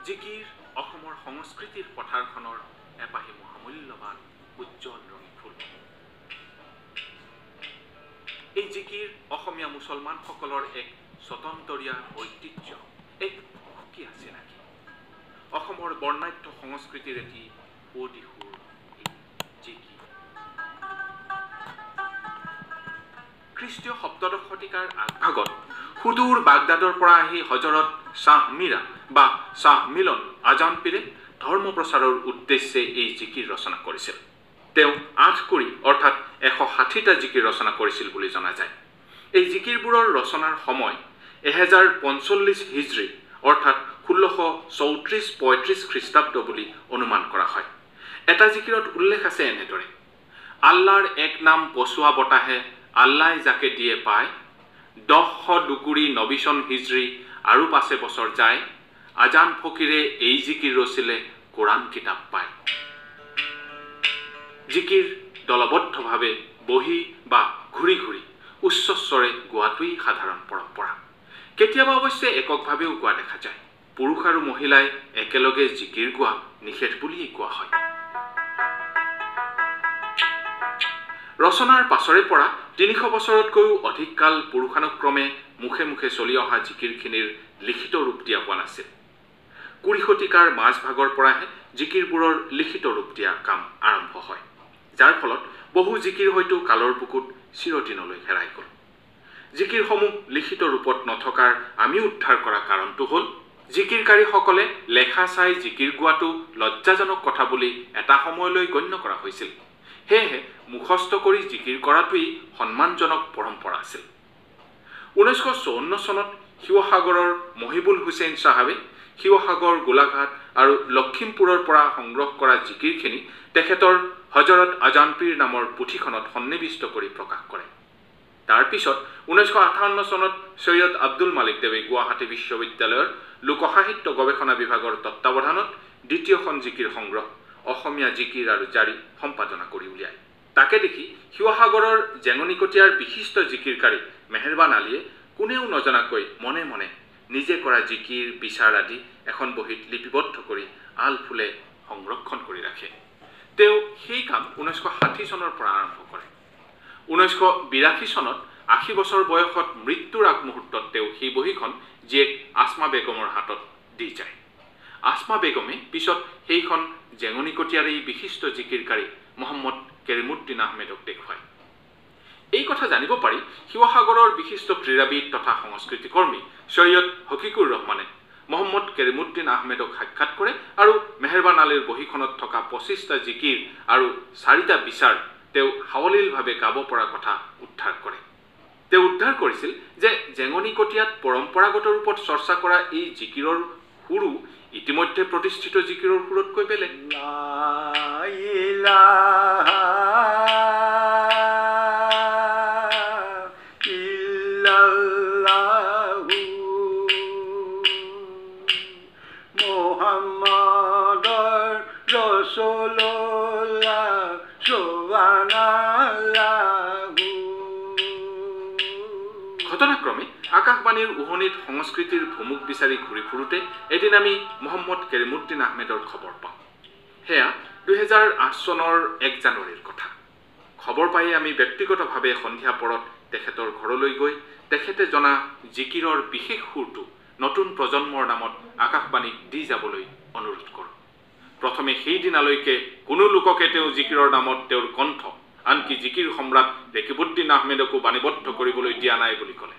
জিকিৰ অসমৰ সংস্কৃতিৰ পথাৰখনৰ এপাহি মহামূল্যৱান উজ্জ্বল ৰঙী ফুল। এই জিকিৰ অসমীয়া মুছলমানসকলৰ এক স্বতন্ত্ৰীয়া ঐতিহ্য, এক সুকীয়া চিনাকি। অসমৰ বৰ্ণাঢ্য সংস্কৃতিৰ এটি সুদিশুৰ জিকিৰ। খ্ৰীষ্টীয় সপ্তদশ শতিকাৰ আগভাগত সুদূৰ বাগদাদৰ পৰা আহি হজৰত শ্বাহ মীৰা বা শ্বাহ মিলন আজান পীৰে ধৰ্ম প্ৰচাৰৰ উদ্দেশ্যে এই জিকিৰ ৰচনা কৰিছিল। তেওঁ 8 কুৰি অৰ্থাৎ 160টা জিকিৰ ৰচনা কৰিছিল বুলি জনা যায়। এই জিকিৰবোৰৰ ৰচনাৰ সময় 1045 হিজৰী অৰ্থাৎ 1634-35 খ্ৰীষ্টাব্দ বুলি অনুমান কৰা হয়। এটা জিকিৰত উল্লেখ আছে এনেদৰে: আল্লাহৰ এক নাম পচোৱা বতাহে আল্লাই যাকে দিয়ে পায়, 1002 নবিচন হিজৰী আৰু 5 বছৰ যায়, আজান ফকীৰে এই জিকিৰ ৰচিলে কোৰাণ কিতাপ পায়। জিকিৰ দলবদ্ধভাৱে বহি বা ঘূৰি ঘূৰি উচ্চস্বৰে গোৱাটোৱেই সাধাৰণ পৰম্পৰা। কেতিয়াবা অৱশ্যে এককভাৱেও গোৱা দেখা যায়। পুৰুষ আৰু মহিলাই একেলগে জিকিৰ গোৱা নিষেধ বুলিয়েই কোৱা হয়। ৰচনাৰ পাছৰে পৰা 300 বছৰতকৈও অধিক কাল পুৰুষানুক্ৰমে মুখে মুখে চলি অহা জিকিৰখিনিৰ লিখিত ৰূপ দিয়া হোৱা নাছিল। 20 শতিকাৰ মাজভাগৰ পৰাহে জিকিৰবোৰৰ লিখিত ৰূপ দিয়া কাম আৰম্ভ হয়, যাৰ ফলত বহু জিকিৰ হয়তো কালৰ বুকুত চিৰদিনলৈ হেৰাই গ'ল। জিকিৰসমূহ লিখিত ৰূপত নথকাৰ আমি উদ্ধাৰ কৰা কাৰণটো হ'ল, জিকিৰকাৰীসকলে লেখা চাই জিকিৰ গোৱাটো লজ্জাজনক কথা বুলি এটা সময়লৈ গণ্য কৰা হৈছিল। সেয়েহে মুখস্থ কৰি জিকিৰ কৰাটোৱেই সন্মানজনক পৰম্পৰা আছিল। 1954 চনত শিৱসাগৰৰ মহিবুল হুছেইন চাহাবে শিৱসাগৰ, গোলাঘাট আৰু লখিমপুৰৰ পৰা সংগ্ৰহ কৰা জিকিৰখিনি তেখেতৰ হজৰত আজান পীৰ নামৰ পুথিখনত সন্নিৱিষ্ট কৰি প্ৰকাশ কৰে। তাৰ পিছত 1958 চনত সৈয়দ আব্দুল মালিক দেৱে গুৱাহাটী বিশ্ববিদ্যালয়ৰ লোকসাহিত্য গৱেষণা বিভাগৰ তত্বাৱধানত দ্বিতীয়খন জিকিৰ সংগ্ৰহ অসমীয়া জিকিৰ আৰু জাৰি সম্পাদনা কৰি উলিয়ায়। তাকে দেখি শিৱসাগৰৰ জেঙনিকটীয়াৰ বিশিষ্ট জিকিৰকাৰী মেহেৰবান আলীয়ে কোনেও নজনাকৈ মনে মনে নিজে কৰা জিকিৰ বিচাৰ আদি এখন বহীত লিপিবদ্ধ কৰি আল ফুলে সংৰক্ষণ কৰি ৰাখে। তেওঁ সেই কাম 1960 চনৰ পৰা আৰম্ভ কৰে। 1982 চনত 80 বছৰ বয়সত মৃত্যুৰ আগমুহূৰ্তত তেওঁ সেই বহীখন জীয়েক আসমা বেগমৰ হাতত দি যায়। আসমা বেগমে পিছত সেইখন জেঙনিকটীয়াৰ এই বিশিষ্ট জিকিৰকাৰী মহম্মদ কেৰিমুদ্দিন আহমেদক দেখুৱায়। এই কথা জানিব পাৰি শিৱসাগৰৰ বিশিষ্ট ক্ৰীড়াবিদ তথা সংস্কৃতিকৰ্মী সৈয়দ হকিকুৰ ৰহমানে মহম্মদ কেৰিমুদ্দিন আহমেদক সাক্ষাৎ কৰে আৰু মেহেৰবান আলীৰ বহীখনত থকা 25টা জিকিৰ আৰু 4টা বিচাৰ তেওঁ সাৱলীলভাৱে গাব পৰা কথা উদ্ধাৰ কৰে। তেওঁ উদ্ধাৰ কৰিছিল যে জেঙনিকটীয়াত পৰম্পৰাগত ৰূপত চৰ্চা কৰা এই জিকিৰৰ সুৰো ইতিমধ্যে প্ৰতিষ্ঠিত জিকিৰৰ সুৰতকৈ বেলেগ। ঘটনাক্ৰমে আকাশবাণীৰ উহনিত সংস্কৃতিৰ ভুমুক বিচাৰি ঘূৰি ফুৰোতে এদিন আমি মহম্মদ কেৰিমুদ্দিন আহমেদৰ খবৰ পাওঁ। সেয়া 2008 চনৰ 1 জানুৱাৰীৰ কথা। খবৰ পাই আমি ব্যক্তিগতভাৱে সন্ধিয়া পৰত তেখেতৰ ঘৰলৈ গৈ তেখেতে জনা জিকিৰৰ বিশেষ সুৰটো নতুন প্ৰজন্মৰ নামত আকাশবাণীক দি যাবলৈ অনুৰোধ কৰোঁ। প্ৰথমে সেই দিনালৈকে কোনো লোককে তেওঁ জিকিৰৰ নামত তেওঁৰ কণ্ঠ, আনকি জিকিৰ সম্ৰাট ৰেকিবুদ্দিন আহমেদকো বাণীবদ্ধ কৰিবলৈ দিয়া নাই বুলি ক'লে।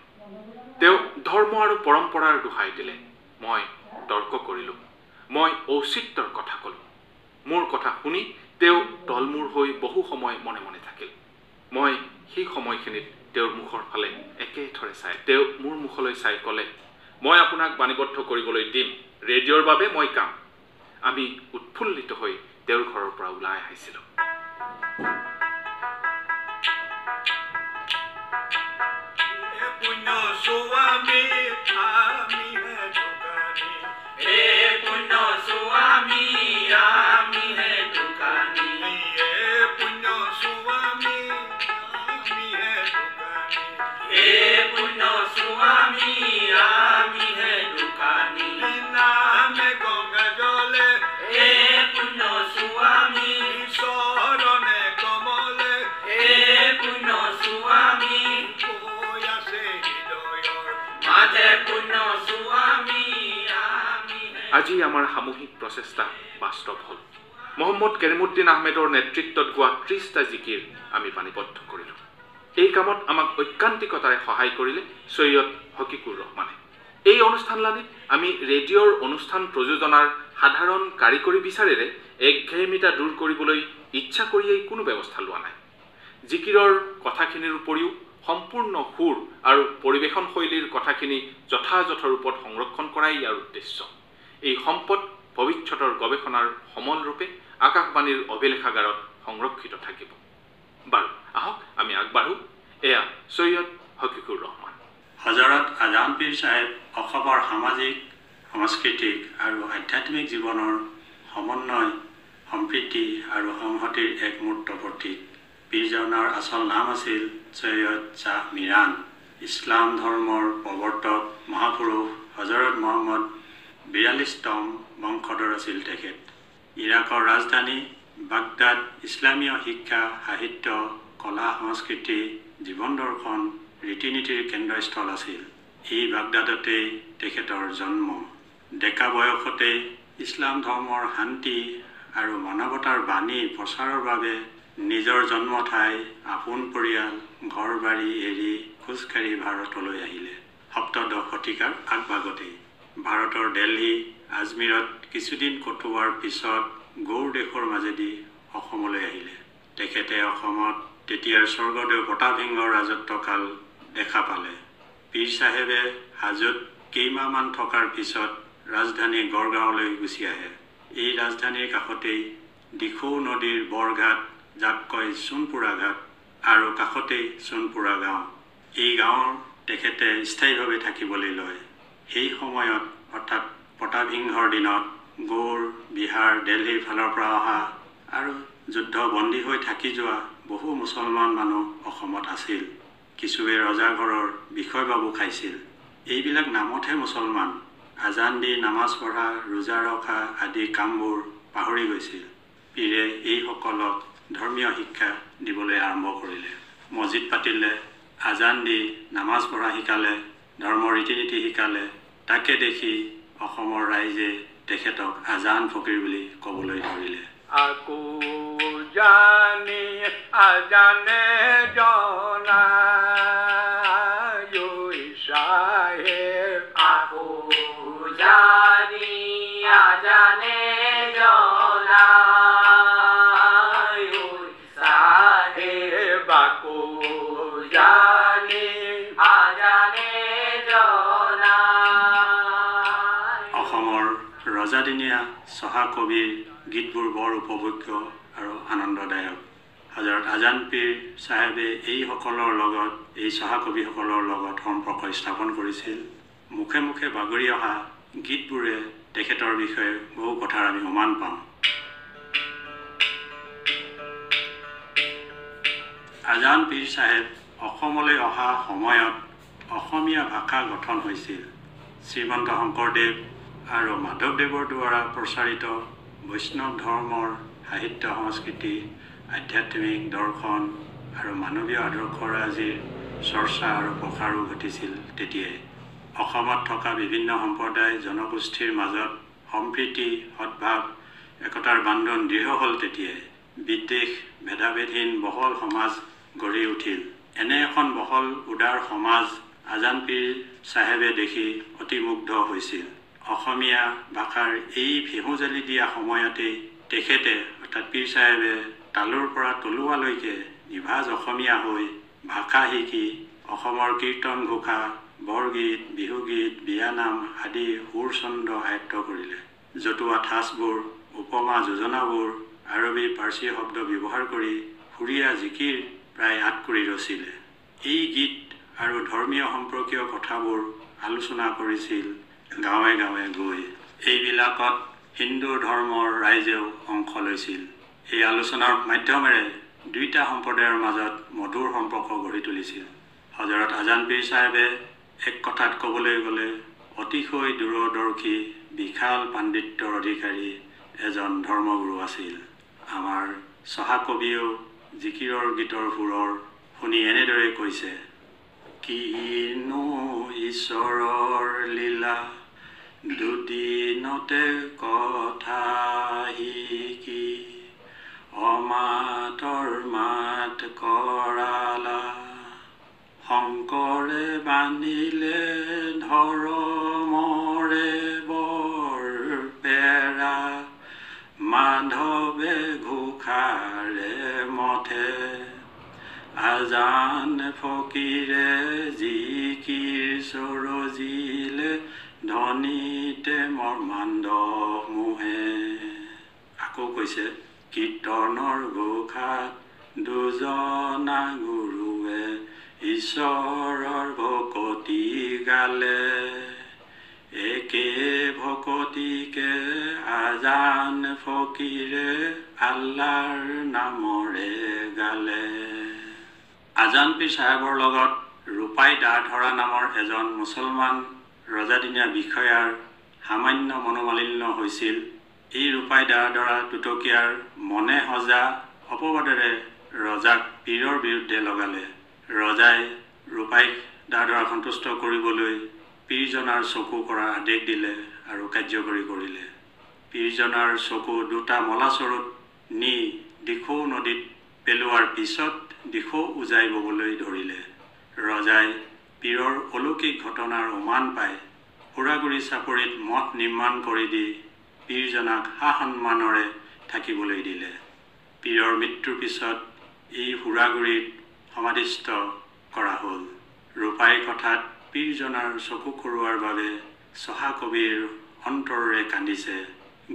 তেওঁ ধৰ্ম আৰু পৰম্পৰাৰ দোহাই দিলে। মই তৰ্ক কৰিলোঁ, মই ঔচিত্যৰ কথা ক'লোঁ। মোৰ কথা শুনি তেওঁ তলমূৰ হৈ বহু সময় মনে মনে থাকিল। মই সেই সময়খিনিত তেওঁৰ মুখৰ ফালে একেথৰে চাই তেওঁ মোৰ মুখলৈ চাই ক'লে, মই আপোনাক বাণীবদ্ধ কৰিবলৈ দিম, ৰেডিঅ'ৰ বাবে মই কাম। আমি উৎফুল্লিত হৈ তেওঁৰ ঘৰৰ পৰা ওলাই আহিছিলোঁ। Swami, Ami hai dukani, naam Gonga আজি আমাৰ সামূহিক প্ৰচেষ্টা বাস্তৱ হ'ল। মহম্মদ কেৰিমুদ্দিন আহমেদৰ নেতৃত্বত গোৱা 30টা জিকিৰ আমি পাণিবদ্ধ কৰিলোঁ। এই কামত আমাক ঐকান্তিকতাৰে সহায় কৰিলে সৈয়দ হকিকুৰ ৰহমানে। এই অনুষ্ঠানলানিত আমি ৰেডিঅ'ৰ অনুষ্ঠান প্ৰযোজনাৰ সাধাৰণ কাৰিকৰী বিচাৰেৰে একঘেয়েমিতা দূৰ কৰিবলৈ ইচ্ছা কৰিয়েই কোনো ব্যৱস্থা লোৱা নাই। জিকিৰৰ কথাখিনিৰ উপৰিও সম্পূৰ্ণ সুৰ আৰু পৰিৱেশন শৈলীৰ কথাখিনি যথাযথ ৰূপত সংৰক্ষণ কৰাই ইয়াৰ উদ্দেশ্য। এই সম্পদ ভৱিষ্যতৰ গৱেষণাৰ সমল ৰূপে আকাশবাণীৰ অভিলেখাগাৰত সংৰক্ষিত থাকিব। বাৰু আহক আমি আগবাঢ়ো। এয়া সৈয়দ হকিকুৰ ৰহমান। হজৰত আজান পীৰ চাহেব অসমৰ সামাজিক, সাংস্কৃতিক আৰু আধ্যাত্মিক জীৱনৰ সমন্বয়, সম্প্ৰীতি আৰু সংহতিৰ এক মূৰ্ত প্ৰতীক। পীৰজনৰ আচল নাম আছিল সৈয়দ শ্বাহ মিৰাণ। ইছলাম ধৰ্মৰ প্ৰৱৰ্তক মহাপুৰুষ হজৰত মহম্মদ 42তম বংশধৰ আছিল তেখেত। ইৰাকৰ ৰাজধানী বাগদাদ ইছলামীয় শিক্ষা, সাহিত্য, কলা, সংস্কৃতি, জীৱন দৰ্শন, ৰীতি নীতিৰ কেন্দ্ৰস্থল আছিল। এই বাগদাদতেই তেখেতৰ জন্ম। ডেকা বয়সতেই ইছলাম ধৰ্মৰ শান্তি আৰু মানৱতাৰ বাণী প্ৰচাৰৰ বাবে নিজৰ জন্ম ঠাই, আপোন পৰিয়াল, ঘৰ বাৰী এৰি খোজকাঢ়ি ভাৰতলৈ আহিলে। সপ্তদশ শতিকাৰ আগভাগতেই ভাৰতৰ দিল্লী, আজমিৰত কিছুদিন কটোৱাৰ পিছত গৌৰ দেশৰ মাজেদি অসমলৈ আহিলে। তেখেতে অসমত তেতিয়াৰ স্বৰ্গদেউ প্ৰতাপ সিংহৰ ৰাজত্বকাল দেখা পালে। পীৰ চাহেবে হাজোত কেইমাহমান থকাৰ পিছত ৰাজধানী গড়গাঁৱলৈ গুচি আহে। এই ৰাজধানীৰ কাষতেই দিখৌ নদীৰ বৰঘাট, যাক কয় সোণপুৰা ঘাট, আৰু কাষতেই সোণপুৰা গাঁও। এই গাঁৱৰ তেখেতে স্থায়ীভাৱে থাকিবলৈ লয়। সেই সময়ত অৰ্থাৎ প্ৰতাপ সিংহৰ দিনত গৌৰ, বিহাৰ, দিল্লীৰ ফালৰ পৰা অহা আৰু যুদ্ধবন্দী হৈ থাকি যোৱা বহু মুছলমান মানুহ অসমত আছিল। কিছুৱে ৰজাঘৰৰ বিষয়বাবু খাইছিল। এইবিলাক নামতহে মুছলমান। আজান দি নামাজ পঢ়া, ৰোজা ৰখা আদি কামবোৰ পাহৰি গৈছিল। পীৰে এইসকলক ধৰ্মীয় শিক্ষা দিবলৈ আৰম্ভ কৰিলে। মছজিদ পাতিলে, আজান দি নামাজ পঢ়া শিকালে, ধৰ্মৰ ৰীতি নীতি শিকালে। তাকে দেখি অসমৰ ৰাইজে তেখেতক আজান ফকীৰ বুলি ক'বলৈ ধৰিলে। আকো জানি আজানে জনা সাহেব, আকো জানি আজানে জনা সাহেব, আকো জানি আজানে জনা। অসমৰ ৰজাদিনীয়া চহাকবিৰ গীতবোৰ বৰ উপভোগ্য আৰু আনন্দদায়ক। হজৰত আজান পীৰ চাহেবে এইসকলৰ লগত, এই চহাকবিসকলৰ লগত সম্পৰ্ক স্থাপন কৰিছিল। মুখে মুখে বাগৰি অহা গীতবোৰে তেখেতৰ বিষয়ে বহু কথাৰ আমি উমান পাওঁ। আজান পীৰ চাহেব অসমলৈ অহা সময়ত অসমীয়া ভাষা গঠন হৈছিল। শ্ৰীমন্ত শংকৰদেৱ আৰু মাধৱদেৱৰ দ্বাৰা প্ৰচাৰিত বৈষ্ণৱ ধৰ্মৰ সাহিত্য, সংস্কৃতি, আধ্যাত্মিক দৰ্শন আৰু মানৱীয় আদৰ্শৰাজিৰ চৰ্চা আৰু প্ৰসাৰো ঘটিছিল। তেতিয়াই অসমত থকা বিভিন্ন সম্প্ৰদায়, জনগোষ্ঠীৰ মাজত সম্প্ৰীতি, সদ্ভাৱ, একতাৰ বান্ধোন দৃঢ় হ'ল। তেতিয়াই বিদ্বেষ, ভেদাভেদহীন বহল সমাজ গঢ়ি উঠিল। এনে এখন বহল উদাৰ সমাজ আজান পীৰ চাহেবে দেখি অতি মুগ্ধ হৈছিল। অসমীয়া ভাষাৰ এই ভেহুজালি দিয়া সময়তেই তেখেতে অৰ্থাৎ পীৰ চাহেবে তালুৰ পৰা তলুৱালৈকে নিভাজ অসমীয়া হৈ ভাষা শিকি অসমৰ কীৰ্তন ঘোষা, বৰগীত, বিহুগীত, বিয়ানাম আদি সুৰছন্দ আয়ত্ত কৰিলে। জতুৱা ঠাঁচবোৰ, উপমা যোজনাবোৰ, আৰবী পাৰ্চী শব্দ ব্যৱহাৰ কৰি সুৰীয়া জিকিৰ প্ৰায় 8 কৰি ৰচিলে। এই গীত আৰু ধৰ্মীয় সম্পৰ্কীয় কথাবোৰ আলোচনা কৰিছিল গাঁৱে গাঁৱে গৈ। এইবিলাকত হিন্দু ধৰ্মৰ ৰাইজেও অংশ লৈছিল। এই আলোচনাৰ মাধ্যমেৰে দুইটা সম্প্ৰদায়ৰ মাজত মধুৰ সম্পৰ্ক গঢ়ি তুলিছিল। হজৰত আজান পীৰ চাহেবে এক কথাত ক'বলৈ গ'লে অতিশয় দূৰদৰ্শী, বিশাল পাণ্ডিত্যৰ অধিকাৰী এজন ধৰ্মগুৰু আছিল। আমাৰ চহাকবিয়েও জিকিৰৰ গীতৰ সুৰৰ শুনি এনেদৰে কৈছে: কিনো ঈশ্বৰৰ লীলা দুদিন দিনতে কথা শিকি অমাতৰ মাত কৰালা শংকৰে বান্ধিলে ধৰ্মৰে বৰ পেৰা মাধৱে ঘোষাৰে মথে আজান ফকীৰে জিকিৰ সৰজিলে ধনীতে মৰ্মাণ্ড মোহে আকৌ কৈছে কীৰ্তনৰ ঘোষাত দুজনা গুৰুৱে ঈশ্বৰৰ ভকতি গালে একে ভকতিকে আজান ফকীৰে আল্লাৰ নামৰে গালে আজান পীৰ চাহেবৰ লগত ৰূপাই দা ধৰা নামৰ এজন মুছলমান ৰজাদিনীয়া বিষয়াৰ সামান্য মনোমালিন্য হৈছিল এই ৰূপাই দা ধৰা টুটকীয়াৰ মনে সজা অপবাদেৰে ৰজাক পীৰৰ বিৰুদ্ধে লগালে ৰজাই ৰূপাইক দা ধৰা সন্তুষ্ট কৰিবলৈ পীৰজনাৰ চকু কৰা আদেশ দিলে আৰু কাৰ্যকৰী কৰিলে পীৰজনাৰ চকু দুটা মলাচৰুত নি দিখৌ নদীত পেলোৱাৰ পিছত দিখৌ উজাই ববলৈ ধৰিলে ৰজাই পীৰৰ অলৌকিক ঘটনাৰ উমান পাই হুৰাগুৰি চাপৰিত মঠ নিৰ্মাণ কৰি দি পীৰজনাক সা সন্মানৰে থাকিবলৈ দিলে পীৰৰ মৃত্যুৰ পিছত এই হুৰাগুৰিত সমাধিস্থ কৰা হ'ল ৰূপাই কথাত পীৰজনাৰ চকু খৰুৱাৰ বাবে চহা কবিৰ অন্তৰেৰে কান্দিছে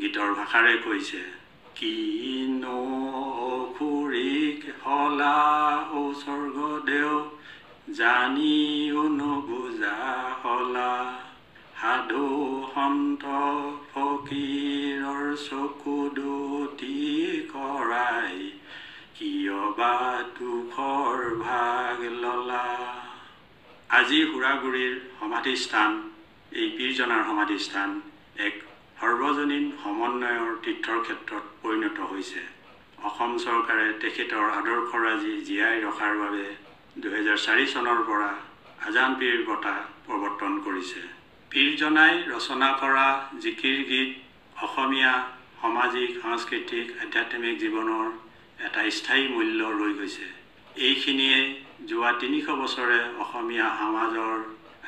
গীতৰ ভাষাৰে কৈছে কিনো অসুৰিক হলা ও স্বৰ্গদেৱ জানিও নুবুজা হলা সাধু সন্ত ফকীৰৰ চকু দুটি কৰাই কিয় বা দুখৰ ভাগ ললা আজি হুৰাগুৰিৰ সমাধিস্থান এই পীৰজনাৰ সমাধিস্থান এক সৰ্বজনীন সমন্বয়ৰ তীৰ্থৰ ক্ষেত্ৰত পৰিণত হৈছে অসম চৰকাৰে তেখেতৰ আদৰ্শৰাজি জীয়াই ৰখাৰ বাবে 2004 চনৰ পৰা আজান পীৰ বঁটা প্ৰৱৰ্তন কৰিছে পীৰজনাই ৰচনা কৰা জিকিৰ গীত অসমীয়া সামাজিক সাংস্কৃতিক আধ্যাত্মিক জীৱনৰ এটা স্থায়ী মূল্য ৰৈ গৈছে এইখিনিয়ে যোৱা 300 বছৰে অসমীয়া সমাজৰ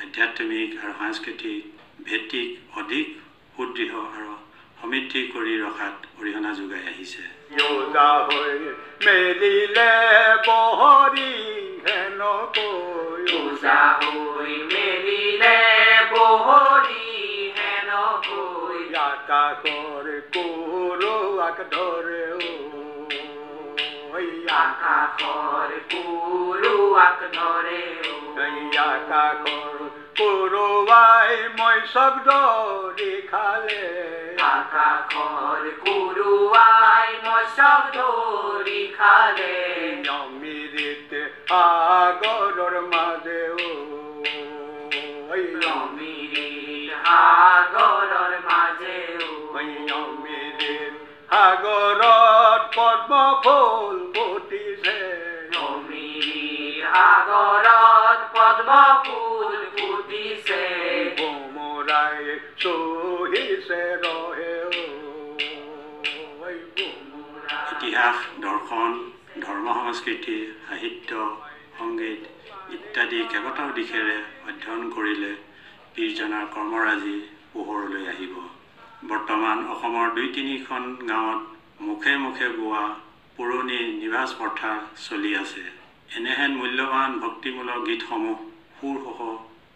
আধ্যাত্মিক আৰু সাংস্কৃতিক ভেটিক অধিক সুদৃঢ় আৰু সমৃদ্ধি কৰি ৰখাত অৰিহণা যোগাই আহিছে যোগা হৈ মেলিলে বহৰি হেন কৈ পূজা হৈ মেলিলে বহৰি হেন কৈ আকাশৰ কুৰুৱাক ধৰে আকাশৰ কুৰুৱাক ধৰে আকাশৰ কুৰুৱাই মই শব্দ খালে আকাশৰ কুৰুৱাই মই শব্দ খালে অমৃত সাগৰৰ মাজে অমৃত সাগৰৰ মাজে অমৃত সাগৰত পদ্ম ফুল ফুটিছে অমৃত সাগৰত পদ্ম ফুল ফুটিছে ভোমৰাই চহিছে ৰহে ইতিহাস দৰ্শন ধৰ্ম সংস্কৃতি সাহিত্য সংগীত ইত্যাদি কেইবাটাও দিশেৰে অধ্যয়ন কৰিলে পীৰজনাৰ কৰ্মৰাজি পোহৰলৈ আহিব বৰ্তমান অসমৰ 2-3খন গাঁৱত মুখে মুখে গোৱা পুৰণি নিবাস প্ৰথা চলি আছে এনেহেন মূল্যৱান ভক্তিমূলক গীতসমূহ সুৰসহ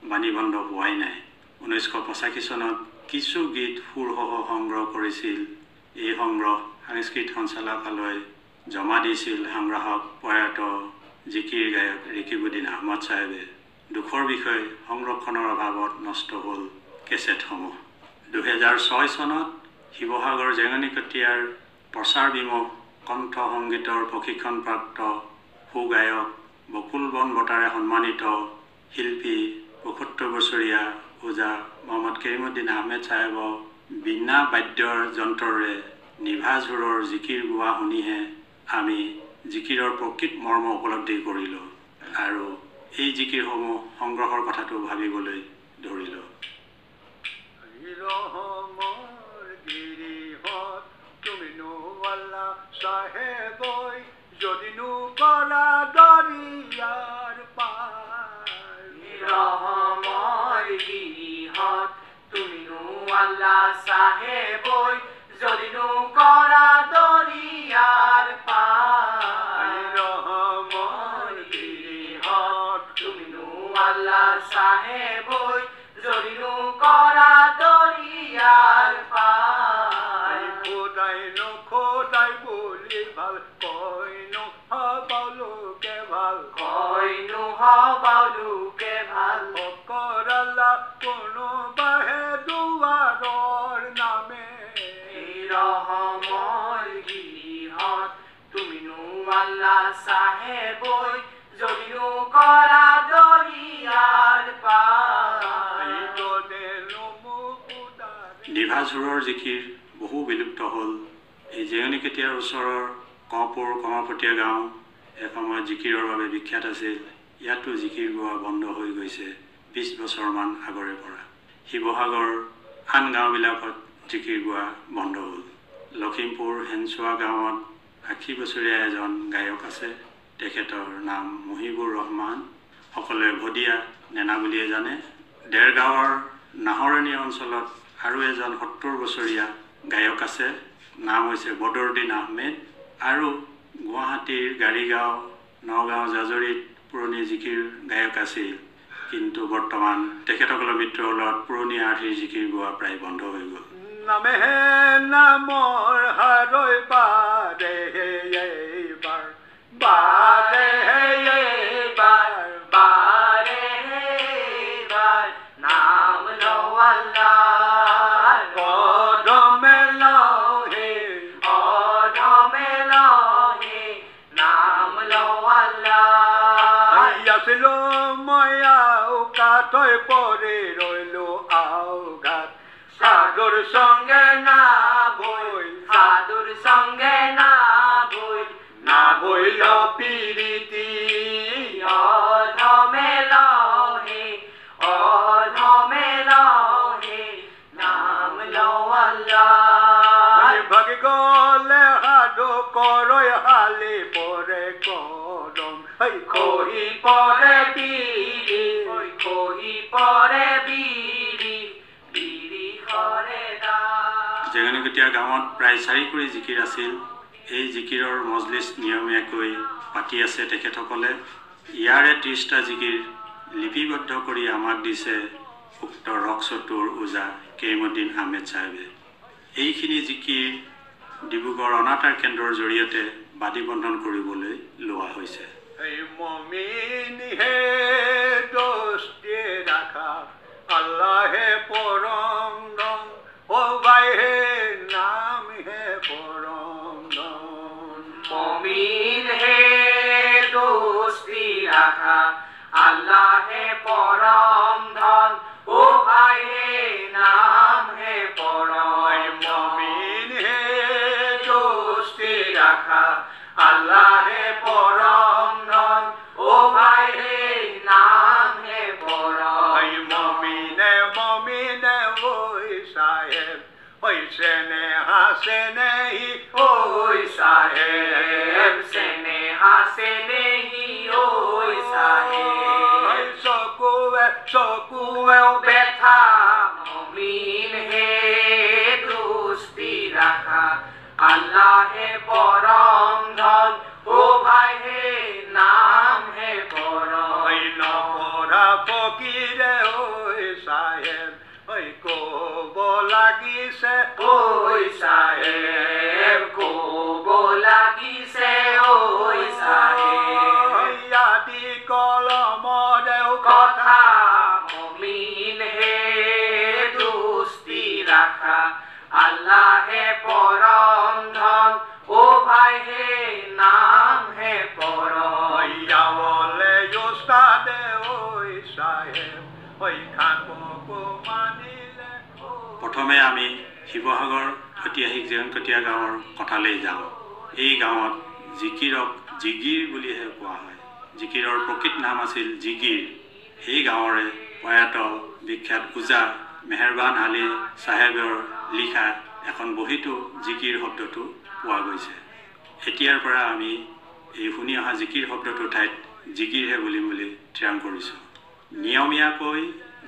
বাণীবন্ধ হোৱাই নাই 1985 চনত কিছু গীত সুৰসহ সংগ্ৰহ কৰিছিল এই সংগ্ৰহ সাংস্কৃতিক সঞ্চালকালয় জমা দিছিল সংগ্ৰাহক প্ৰয়াত জিকিৰ গায়ক ৰিকিবুদ্দিন আহমদ চাহেবে দুখৰ বিষয় সংৰক্ষণৰ অভাৱত নষ্ট হ'ল কেছেটসমূহ 2006 চনত শিৱসাগৰ জেঙনিকটীয়াৰ প্ৰচাৰ বিমুখ কণ্ঠ সংগীতৰ প্ৰশিক্ষণপ্ৰাপ্ত সুগায়ক বকুল বন বঁটাৰে সন্মানিত শিল্পী 75 বছৰীয়া ওজা মোহাম্মদ কৰিমুদ্দিন আহমেদ চাহেবক বিনা বাদ্যৰ যন্ত্ৰৰে নিভাজ সুৰৰ জিকিৰ গোৱা শুনিহে আমি জিকিৰৰ প্ৰকৃত মৰ্ম উপলব্ধি কৰিলোঁ আৰু এই জিকিৰসমূহ সংগ্ৰহৰ কথাটো ভাবিবলৈ ধৰিলোঁ চাহেবই যদিনো কৰা দৰিয়াৰ পাৰ ৰহমৰ গিৰিহঁত তুমিনো আল্লাহ চাহেবই যদিনো কৰা দৰিয়াৰ পাৰ খোদাই নখোদাই বুলি ভাল কইনো হবালোকে ভাল কইনো হবালোকে ভাল কৰালা কোনোবাহে দুৱাৰৰ নামে ৰহমৰ গিৰিহঁত তুমিনো আল্লাহ চাহেবই যদিনো কৰা দৰিয়াৰ পাৰ ডিভাঝুৰৰ জিকিৰ বহু বিলুপ্ত হ'ল। এই জেঙনিকেতিয়াৰ ওচৰৰ কঁপুৰ কমাপতীয়া গাঁও এসময়ত জিকিৰৰ বাবে বিখ্যাত আছিল। ইয়াতো জিকিৰ গোৱা বন্ধ হৈ গৈছে 20 বছৰমান আগৰে পৰা। শিৱসাগৰ আন গাঁওবিলাকত জিকিৰ গোৱা বন্ধ হ'ল। লখিমপুৰ হেনচোৱা গাঁৱত 80 বছৰীয়া এজন গায়ক আছে। তেখেতৰ নাম মহিবুৰ ৰহমান। সকলোৱে ভদিয়া নেনা বুলিয়ে জানে। দেৰগাঁৱৰ নাহৰণি অঞ্চলত আৰু এজন 70 বছৰীয়া গায়ক আছে। নাম হৈছে বদৰুদ্দিন আহমেদ। আৰু গুৱাহাটীৰ গাড়ীগাঁও নগাঁও জাজৰিত পুৰণি জিকিৰ গায়ক আছিল, কিন্তু বৰ্তমান তেখেতসকলৰ মৃত্যুৰ ফলত পুৰণি আৰ্হিৰ জিকিৰ গোৱা প্ৰায় বন্ধ হৈ গ'ল। নামেহে নামৰ হাৰৈ বাৰে এইবাৰ বাৰে এইবাৰ বাৰে এইবাৰ নাম লওঁ আল্লাহৰ কদমে লওঁ হে অধমে লওঁ হে নাম লওঁ আল্লাহৰ আছিলো মই আউকাতৈ পৰি ৰৈলো আউঘাত সাধুৰ সঙ্গে না বই সাধুৰ সঙ্গে না বই না বইল পিৰিতি অধমে লওঁ হে অধমে লওঁ হে নাম লওঁ আল্লাহৰ ভাগি গলে সাধু কৰৈ হালি পৰে কদম খহি পৰে বিৰি খহি পৰে বিৰি বিৰি কৰে দাম জেঙনিকটীয়া গাঁৱত প্ৰায় 4 কুৰি জিকিৰ আছিল। এই জিকিৰৰ মজলিছ নিয়মীয়াকৈ পাতি আছে তেখেতসকলে। ইয়াৰে 30টা জিকিৰ লিপিবদ্ধ কৰি আমাক দিছে উক্ত ৰক্সটোৰ ওজা কেইমুদ্দিন আহমেদ চাহেবে। এইখিনি জিকিৰ ডিব্ৰুগড় অনাতাঁৰ কেন্দ্ৰৰ জৰিয়তে বাদীবন্ধন কৰিবলৈ লোৱা হৈছে। এই মমিন হে দোস্তি রাখা আল্লাহে পরম ধন ও ভাই হে নাম হে পরম ধন মমিন হে দোস্তি রাখা আল্লাহ হে পরম ধন ও ভাই হে নাম হে পরম মমিন হে দোস্তি রাখা আল্লাহ হে পরম ধন ও ভাই হে নাম হে পরম এই মমিনে মমিনে ওই সাহেব ওই সেনে হাসেনে ওই সাহেব সেনে হাসে নেহি ওই সাহেব চকুৱে চকুৱে ব্যথা মমিন হে দোস্তি ৰাখা আল্লাহ হে পৰম ধন ও ভাই হে নাম হে পৰম ওই নপৰা ফকিৰে ওই সাহেব ওই কব লাগিছে ওই সাহেব কব লাগিছে ওই সাহেব আদি কলমৰেও কথা মমিন হে দোস্তি ৰাখা আল্লাহ হে পৰম ধন ও ভাই হে নাম হে পৰম ইয়াৱলে ওস্তাদে ওই সাহেব ওই খাকো মানিলে প্ৰথমে আমি শিৱসাগৰ ঐতিহাসিক জেঙনিকটীয়া গাঁৱৰ কথালৈ যাওঁ। এই গাঁৱত জিকিৰক জিগিৰ বুলিহে কোৱা হয়। জিকিৰৰ প্ৰকৃত নাম আছিল জিগিৰ। এই গাঁৱৰে প্ৰয়াত বিখ্যাত ওজা মেহেৰবান আলী চাহেবৰ লিখা এখন বহীতো জিকিৰ শব্দটো পোৱা গৈছে। এতিয়াৰ পৰা আমি এই শুনি অহা জিকিৰ শব্দটোৰ ঠাইত জিকিৰহে বুলিম বুলি থিৰাং কৰিছোঁ। নিয়মীয়াকৈ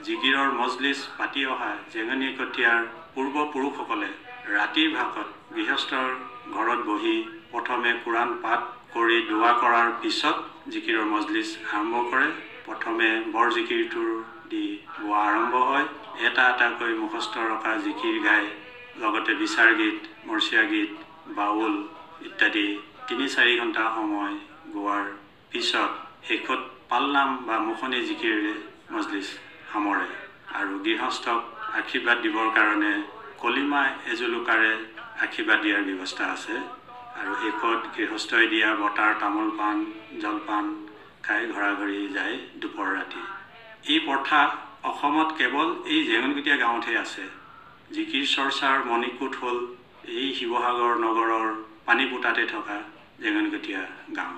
জিকিৰৰ মজলিছ পাতি অহা জেঙনিকটীয়াৰ পূৰ্বপুৰুষসকলে ৰাতিৰ ভাগত গৃহস্থৰ ঘৰত বহি প্ৰথমে কোৰাণ পাঠ কৰি দোৱা কৰাৰ পিছত জিকিৰৰ মজলিছ আৰম্ভ কৰে। প্ৰথমে বৰ জিকিৰটোৰ দি গোৱা আৰম্ভ হয়। এটা এটাকৈ মুখস্থ ৰখা জিকিৰ গাই লগতে বিচাৰ গীত, মৰ্চিয়া গীত, বাউল ইত্যাদি ৩-৪ ঘণ্টা সময় গোৱাৰ পিছত শেষত পালনাম বা মুখনি জিকিৰেৰে মজলিছ সামৰে আৰু গৃহস্থক আশীৰ্বাদ দিবৰ কাৰণে কলিমা এজুলুকাৰে আশীৰ্বাদ দিয়াৰ ব্যৱস্থা আছে আৰু শেষত গৃহস্থই দিয়া বটাৰ তামোল পাণ জলপান খাই ঘৰাঘৰি যায় দুপৰ ৰাতি। এই প্ৰথা অসমত কেৱল এই জেঙনকটীয়া গাঁৱতহে আছে। জিকিৰ চৰ্চাৰ মণিকূট হ'ল এই শিৱসাগৰ নগৰৰ পানীপোতাতে থকা জেঙনকটীয়া গাঁও।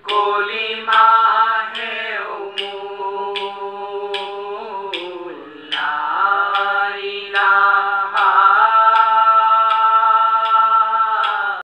কলিমা হে